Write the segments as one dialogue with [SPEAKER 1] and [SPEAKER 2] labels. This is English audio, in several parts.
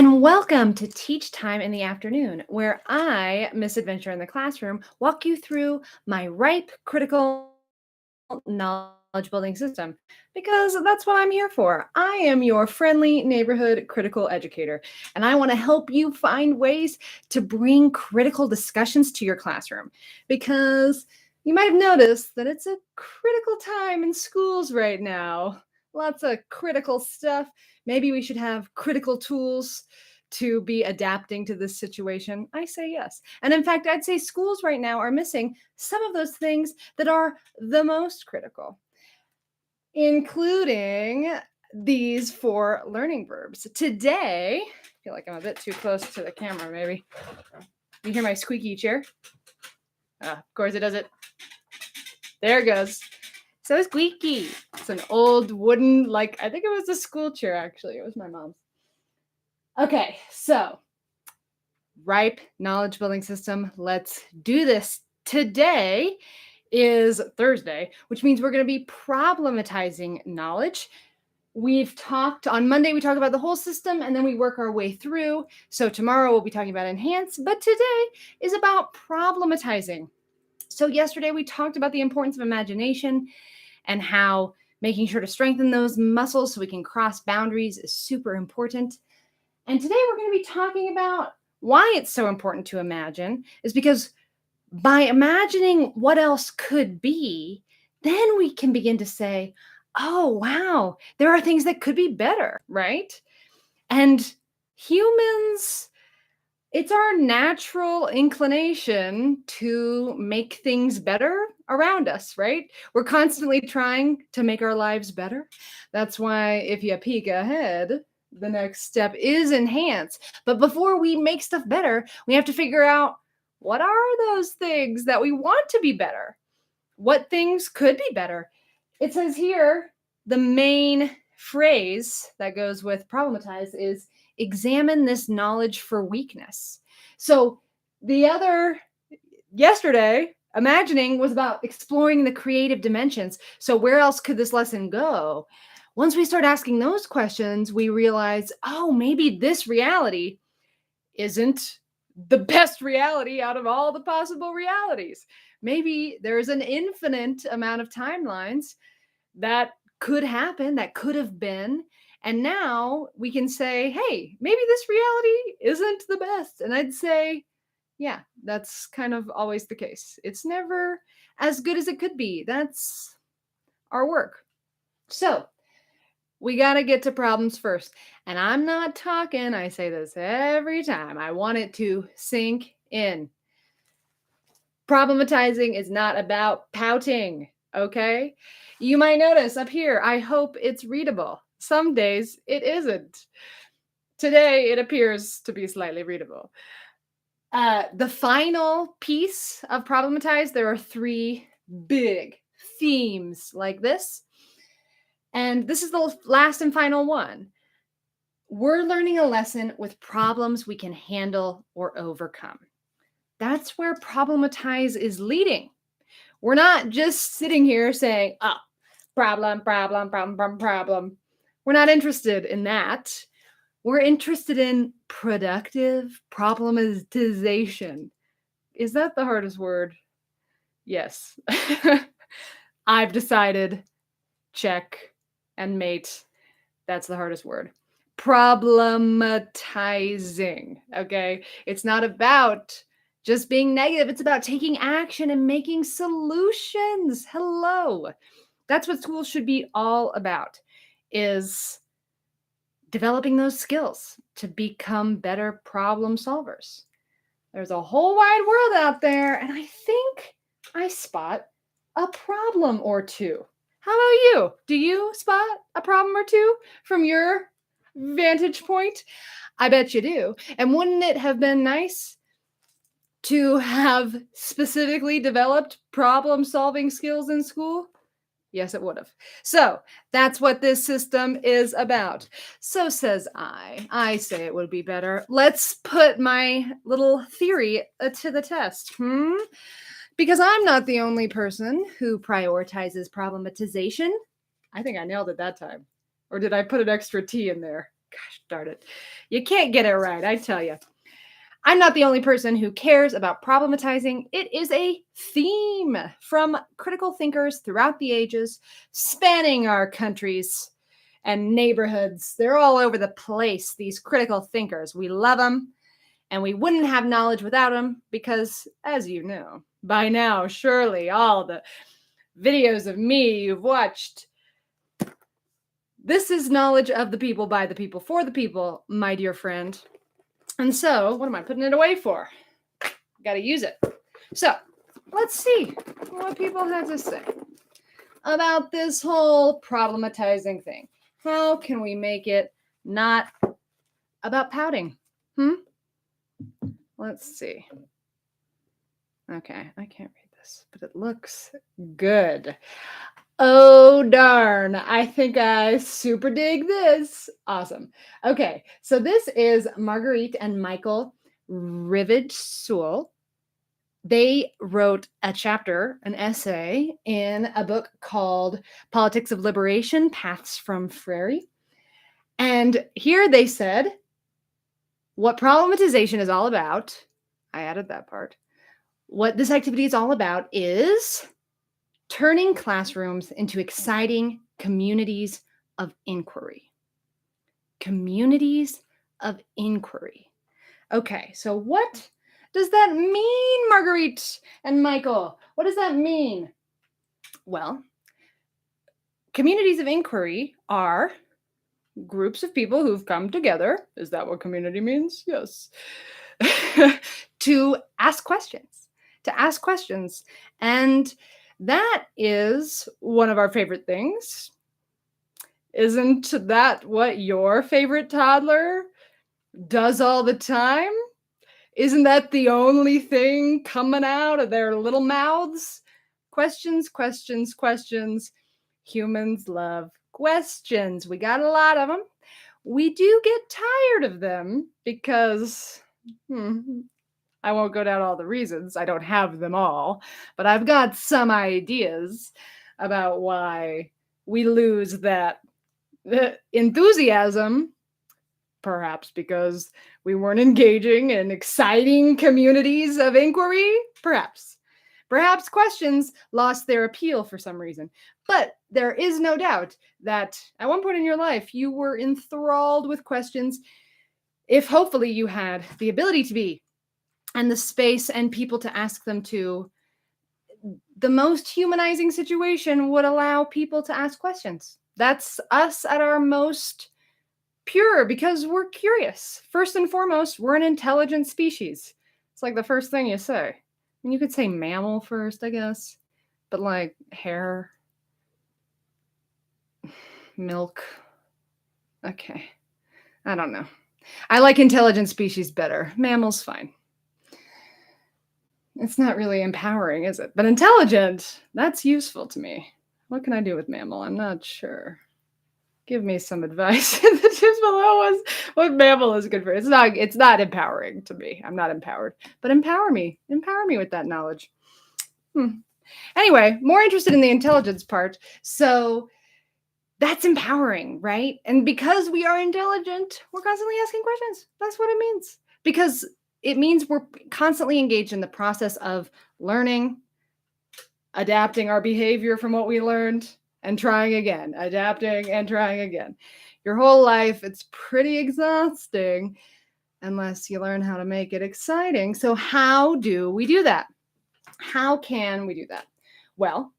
[SPEAKER 1] and welcome to Teach Time in the Afternoon, where I, Miss Adventure in the Classroom, walk you through my ripe, critical knowledge building system because that's what I'm here for. I am your friendly neighborhood critical educator, and I want to help you find ways to bring critical discussions to your classroom because you might have noticed that it's a critical time in schools right now. Lots of critical stuff. Maybe we should have critical tools to be adapting to this situation. I say yes. And in fact, I'd say schools right now are missing some of those things that are the most critical, including these four learning verbs. Today, I feel like I'm a bit too close to the camera, maybe. You hear my squeaky chair? Of course it does it. There it goes. So squeaky. It's an old wooden, I think it was a school chair, actually. It was my mom's. Okay, so ripe knowledge building system. Let's do this. Today is Thursday, which means we're going to be problematizing knowledge. We've talked on Monday, we talk about the whole system and then we work our way through. So tomorrow we'll be talking about enhance, but today is about problematizing. So yesterday we talked about the importance of imagination and how making sure to strengthen those muscles so we can cross boundaries is super important. And today we're going to be talking about why it's so important to imagine is because by imagining what else could be, then we can begin to say, oh, wow, there are things that could be better, right? And humans, it's our natural inclination to make things better around us, right? We're constantly trying to make our lives better. That's why if you peek ahead, the next step is enhance. But before we make stuff better, we have to figure out what are those things that we want to be better? What things could be better? It says here, the main phrase that goes with problematize is examine this knowledge for weakness. So yesterday, imagining was about exploring the creative dimensions. So where else could this lesson go? Once we start asking those questions, we realize, oh, maybe this reality isn't the best reality out of all the possible realities. Maybe there's an infinite amount of timelines that could happen, that could have been. And now we can say, hey, maybe this reality isn't the best. And I'd say, yeah, that's kind of always the case. It's never as good as it could be. That's our work. So we got to get to problems first. And I'm not talking, I say this every time. I want it to sink in. Problematizing is not about pouting, okay? You might notice up here, I hope it's readable. Some days it isn't. Today it appears to be slightly readable. The final piece of Problematize, there are three big themes like this. And this is the last and final one. We're learning a lesson with problems we can handle or overcome. That's where Problematize is leading. We're not just sitting here saying, oh, problem. We're not interested in that. We're interested in productive problematization. Is that the hardest word? Yes. I've decided. Check and mate. That's the hardest word. Problematizing. Okay. It's not about just being negative. It's about taking action and making solutions. Hello. That's what schools should be all about, is developing those skills to become better problem solvers. There's a whole wide world out there, and I think I spot a problem or two. How about you? Do you spot a problem or two from your vantage point? I bet you do. And wouldn't it have been nice to have specifically developed problem-solving skills in school? Yes, it would have. So that's what this system is about. So says I. I say it would be better. Let's put my little theory to the test. Because I'm not the only person who prioritizes problematization. I think I nailed it that time. Or did I put an extra T in there? Gosh darn it. You can't get it right, I tell you. I'm not the only person who cares about problematizing. It is a theme from critical thinkers throughout the ages, spanning our countries and neighborhoods. They're all over the place, these critical thinkers. We love them, and we wouldn't have knowledge without them because, as you know, by now, surely all the videos of me you've watched, this is knowledge of the people, by the people, for the people, my dear friend. And so, what am I putting it away for? Got to use it. So, let's see what people have to say about this whole problematizing thing. How can we make it not about pouting? Let's see. Okay, I can't read this, but it looks good. Oh, darn. I think I super dig this. Awesome. Okay, so this is Marguerite and Michael Rivage-Seul. They wrote a chapter, an essay, in a book called Politics of Liberation, Paths from Freire. And here they said, what problematization is all about, I added that part, what this activity is all about is turning classrooms into exciting communities of inquiry. Communities of inquiry. Okay, so what does that mean, Marguerite and Michael? What does that mean? Well, communities of inquiry are groups of people who've come together. Is that what community means? Yes. To ask questions. And that is one of our favorite things. Isn't that what your favorite toddler does all the time? Isn't that the only thing coming out of their little mouths? Questions, questions, questions. Humans love questions. We got a lot of them. We do get tired of them because I won't go down all the reasons. I don't have them all, but I've got some ideas about why we lose that enthusiasm. Perhaps because we weren't engaging in exciting communities of inquiry. Perhaps questions lost their appeal for some reason. But there is no doubt that at one point in your life, you were enthralled with questions, if hopefully you had the ability to be, and the space and people to ask them to. The most humanizing situation would allow people to ask questions. That's us at our most pure because we're curious. First and foremost, we're an intelligent species. It's like the first thing you say. I mean, you could say mammal first, I guess, but like hair, milk. Okay. I don't know. I like intelligent species better. Mammal's fine. It's not really empowering, is it? But intelligent, that's useful to me. What can I do with mammal? I'm not sure. Give me some advice in the tips below what mammal is good for. It's not empowering to me. I'm not empowered, but empower me with that knowledge. Anyway, more interested in the intelligence part. So that's empowering, right? And because we are intelligent, we're constantly asking questions. That's what it means. Because it means we're constantly engaged in the process of learning, adapting our behavior from what we learned, and trying again, adapting and trying again. Your whole life, it's pretty exhausting unless you learn how to make it exciting. So how do we do that? How can we do that? Well,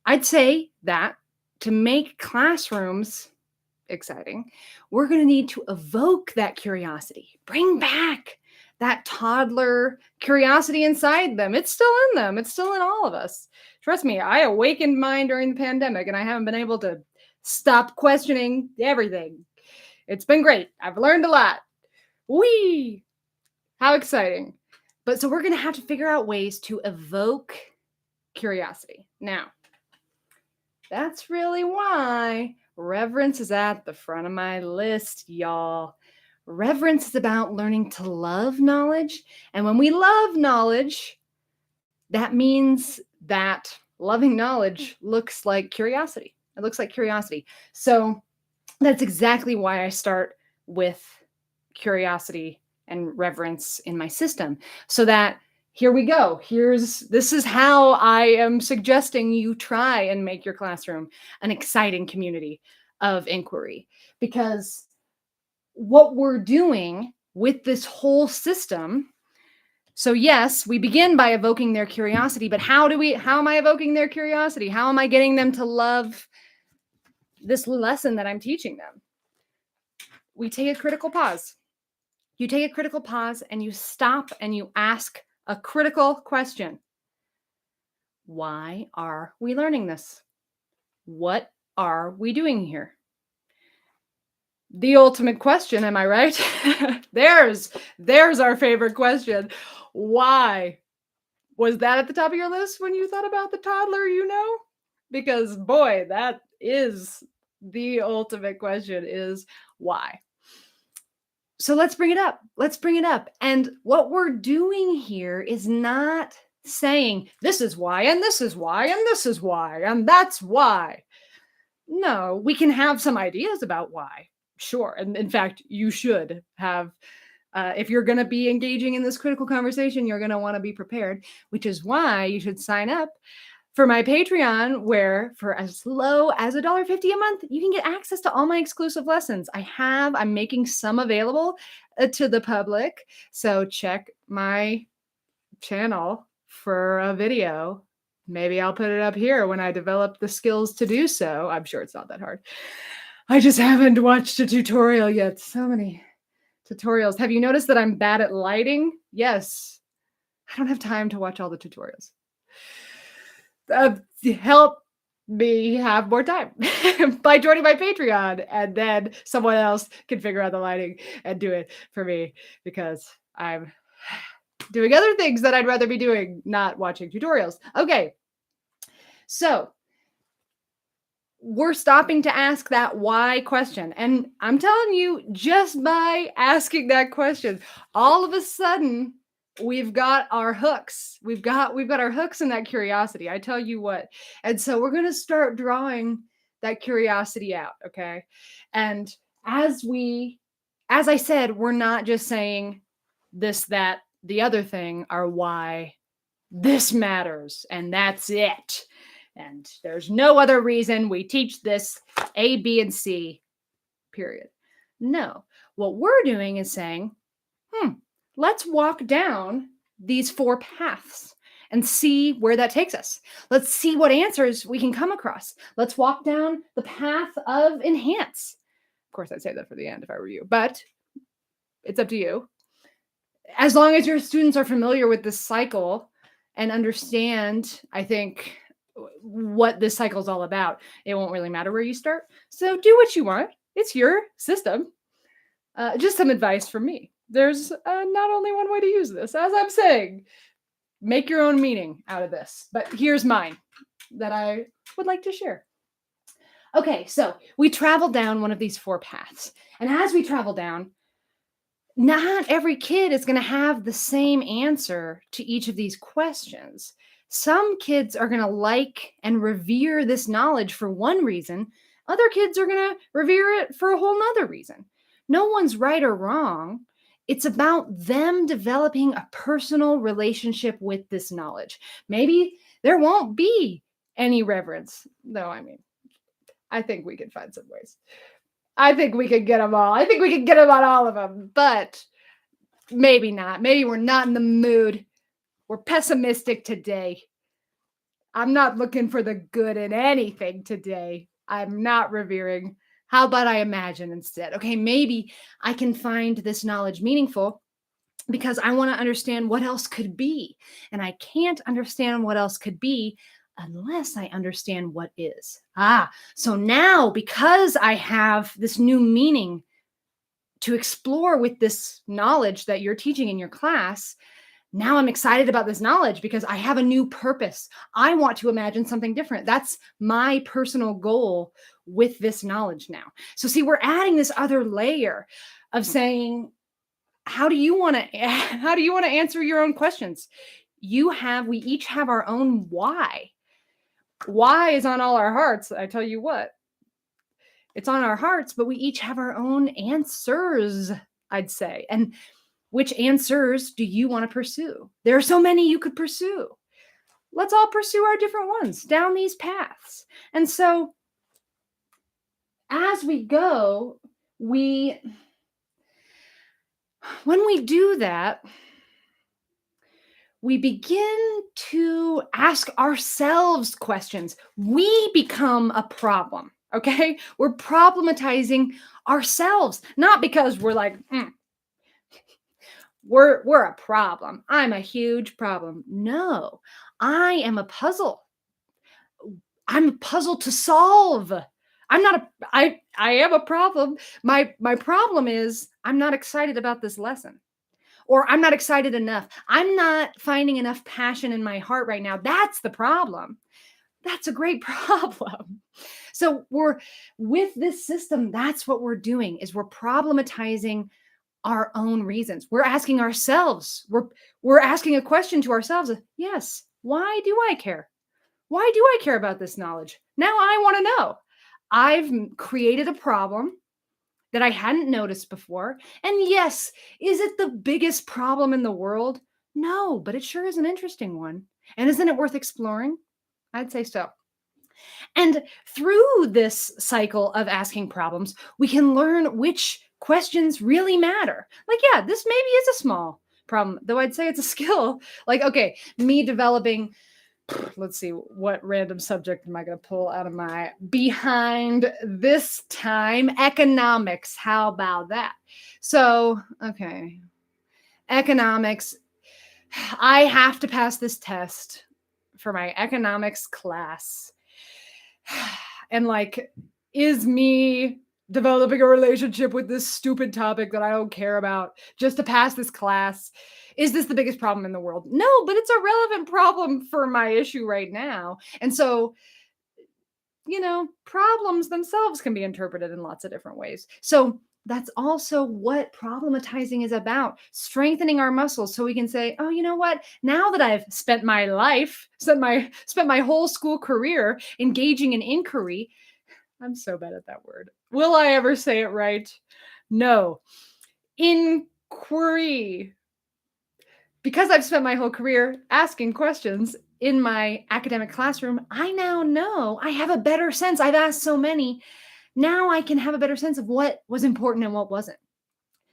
[SPEAKER 1] I'd say that to make classrooms exciting, we're going to need to evoke that curiosity, bring back that toddler curiosity inside them. It's still in them. It's still in all of us. Trust me, I awakened mine during the pandemic and I haven't been able to stop questioning everything. It's been great. I've learned a lot. Whee! How exciting. But so we're going to have to figure out ways to evoke curiosity. Now, that's really why reverence is at the front of my list, y'all. Reverence is about learning to love knowledge. And when we love knowledge, that means that loving knowledge looks like curiosity. It looks like curiosity. So that's exactly why I start with curiosity and reverence in my system, so that here we go. This is how I am suggesting you try and make your classroom an exciting community of inquiry. Because what we're doing with this whole system, so yes, we begin by evoking their curiosity, but how am I evoking their curiosity? How am I getting them to love this lesson that I'm teaching them? We take a critical pause. You take a critical pause and you stop and you ask a critical question. Why are we learning this? What are we doing here? The ultimate question, am I right? there's our favorite question. Why? Was that at the top of your list when you thought about the toddler, Because boy, that is the ultimate question, is why? So let's bring it up. And what we're doing here is not saying this is why, and this is why, and this is why, and that's why. No, we can have some ideas about why. Sure. And in fact, you should have, if you're going to be engaging in this critical conversation, you're going to want to be prepared, which is why you should sign up for my Patreon, where for as low as $1.50 a month, you can get access to all my exclusive lessons. I'm making some available to the public. So check my channel for a video. Maybe I'll put it up here when I develop the skills to do so. I'm sure it's not that hard. I just haven't watched a tutorial yet. So many tutorials. Have you noticed that I'm bad at lighting? Yes. I don't have time to watch all the tutorials. Help me have more time by joining my Patreon, and then someone else can figure out the lighting and do it for me, because I'm doing other things that I'd rather be doing, not watching tutorials. Okay. So we're stopping to ask that why question. And I'm telling you, just by asking that question, all of a sudden, we've got our hooks. We've got our hooks in that curiosity. I tell you what. And so we're going to start drawing that curiosity out. Okay. And as I said, we're not just saying this, that, the other thing are why this matters. And that's it. And there's no other reason we teach this A, B, and C, period. No. What we're doing is saying, let's walk down these 4 paths and see where that takes us. Let's see what answers we can come across. Let's walk down the path of enhance. Of course, I'd say that for the end if I were you, but it's up to you. As long as your students are familiar with this cycle and understand, I think, what this cycle is all about, it won't really matter where you start. So do what you want. It's your system. Just some advice from me. There's not only one way to use this. As I'm saying, make your own meaning out of this. But here's mine that I would like to share. Okay, so we travel down one of these 4 paths. And as we travel down, not every kid is going to have the same answer to each of these questions. Some kids are going to like and revere this knowledge for one reason. Other kids are going to revere it for a whole nother reason. No one's right or wrong. It's about them developing a personal relationship with this knowledge. Maybe there won't be any reverence, though. I think we could find some ways. I think we could get them all. I think we could get them on all of them, but maybe not. Maybe we're not in the mood. We're pessimistic today. I'm not looking for the good in anything today. I'm not revering. How about I imagine instead? Okay, maybe I can find this knowledge meaningful because I want to understand what else could be. And I can't understand what else could be unless I understand what is. So now, because I have this new meaning to explore with this knowledge that you're teaching in your class, now I'm excited about this knowledge because I have a new purpose. I want to imagine something different. That's my personal goal with this knowledge now. So see, we're adding this other layer of saying, how do you want to answer your own questions? We each have our own why. Why is on all our hearts. I tell you what, It's on our hearts, but we each have our own answers, I'd say. And which answers do you want to pursue? There are so many you could pursue. Let's all pursue our different ones down these paths. And so as we go, when we do that, we begin to ask ourselves questions. We become a problem, okay? We're problematizing ourselves, not because we're like, we're a problem. I'm a huge problem. No, I am a puzzle. I'm a puzzle to solve. I am a problem. My problem is I'm not excited about this lesson. Or I'm not excited enough. I'm not finding enough passion in my heart right now. That's the problem. That's a great problem. So we're with this system, that's what we're doing is we're problematizing our own reasons. We're asking ourselves, we're asking a question to ourselves. Yes, why do I care? Why do I care about this knowledge? Now I want to know. I've created a problem that I hadn't noticed before. And yes, is it the biggest problem in the world? No, but it sure is an interesting one. And isn't it worth exploring? I'd say so. And through this cycle of asking problems, we can learn which questions really matter. Like, yeah, this maybe is a small problem, though I'd say it's a skill. Like, okay, me developing, let's see, what random subject am I going to pull out of my behind this time? Economics. How about that? So, okay, economics. I have to pass this test for my economics class. And like, is me developing a relationship with this stupid topic that I don't care about just to pass this class? Is this the biggest problem in the world? No, but it's a relevant problem for my issue right now. And so, problems themselves can be interpreted in lots of different ways. So that's also what problematizing is about, strengthening our muscles so we can say, oh, you know what? Now that I've spent my life, spent my whole school career engaging in inquiry, I'm so bad at that word. Will I ever say it right? No. Inquiry. Because I've spent my whole career asking questions in my academic classroom, I now know I have a better sense. I've asked so many. Now I can have a better sense of what was important and what wasn't.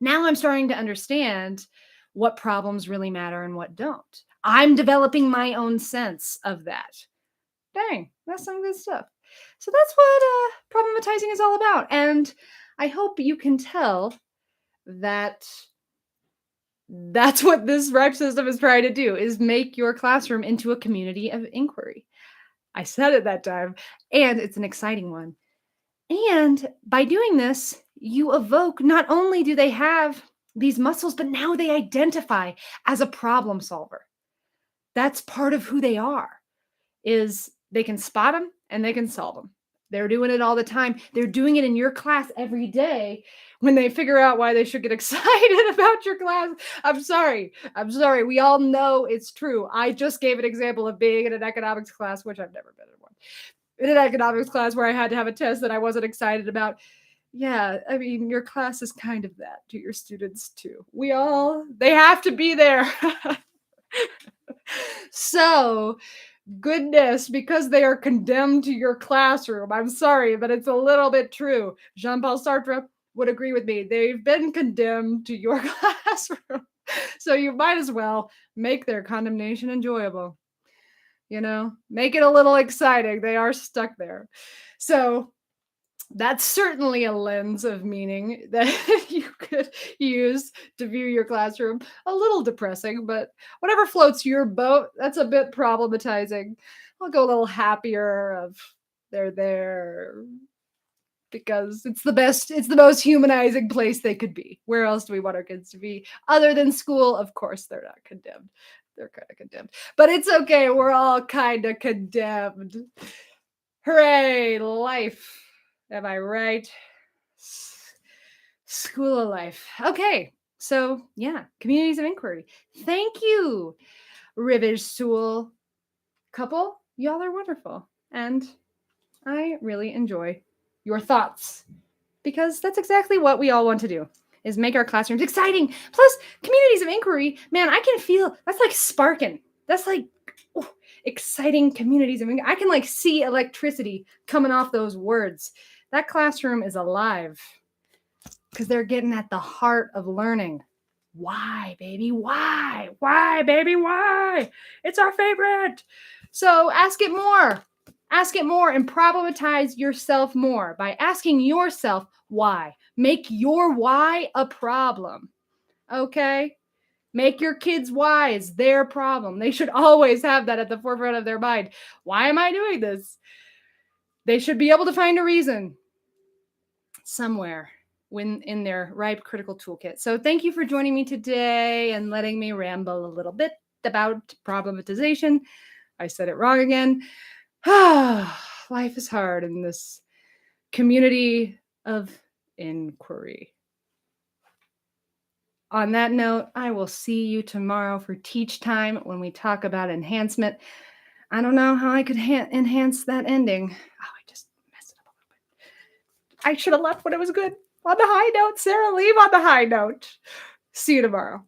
[SPEAKER 1] Now I'm starting to understand what problems really matter and what don't. I'm developing my own sense of that. Dang, that's some good stuff. So that's what problematizing is all about. And I hope you can tell that that's what this RIPE system is trying to do, is make your classroom into a community of inquiry. I said it that time, and it's an exciting one. And by doing this, you evoke, not only do they have these muscles, but now they identify as a problem solver. That's part of who they are, is they can spot them and they can solve them. They're doing it all the time. They're doing it in your class every day when they figure out why they should get excited about your class. I'm sorry. We all know it's true. I just gave an example of being in an economics class, which I've never been in one. In an economics class where I had to have a test that I wasn't excited about. Yeah, I mean, your class is kind of that to your students too. They have to be there. So, goodness, because they are condemned to your classroom. I'm sorry, but it's a little bit true. Jean-Paul Sartre would agree with me. They've been condemned to your classroom. So you might as well make their condemnation enjoyable. Make it a little exciting. They are stuck there. So that's certainly a lens of meaning that you could use to view your classroom. A little depressing, but whatever floats your boat. That's a bit problematizing. I'll go a little happier of they're there because it's the most humanizing place they could be. Where else do we want our kids to be other than school? Of course, they're not condemned. They're kind of condemned, but it's okay. We're all kind of condemned. Hooray, life. Am I right? School of life. Okay. So, yeah, communities of inquiry. Thank you, Rivage-Seul couple. Y'all are wonderful. And I really enjoy your thoughts, because that's exactly what we all want to do, is make our classrooms exciting. Plus, communities of inquiry, man, I can feel that's like sparking. That's like exciting communities of inquiry. I can like see electricity coming off those words. That classroom is alive because they're getting at the heart of learning. Why, baby? Why? Why, baby? Why? It's our favorite. So ask it more. Ask it more and problematize yourself more by asking yourself why. Make your why a problem. Okay? Make your kids' whys their problem. They should always have that at the forefront of their mind. Why am I doing this? They should be able to find a reason somewhere when in their ripe critical toolkit. So thank you for joining me today and letting me ramble a little bit about problematization. I said it wrong again. Life is hard in this community of inquiry. On that note, I will see you tomorrow for teach time when we talk about enhancement. I don't know how I could enhance that ending. Oh, I just messed it up a little bit. I should have left when it was good. On the high note, Sarah, leave on the high note. See you tomorrow.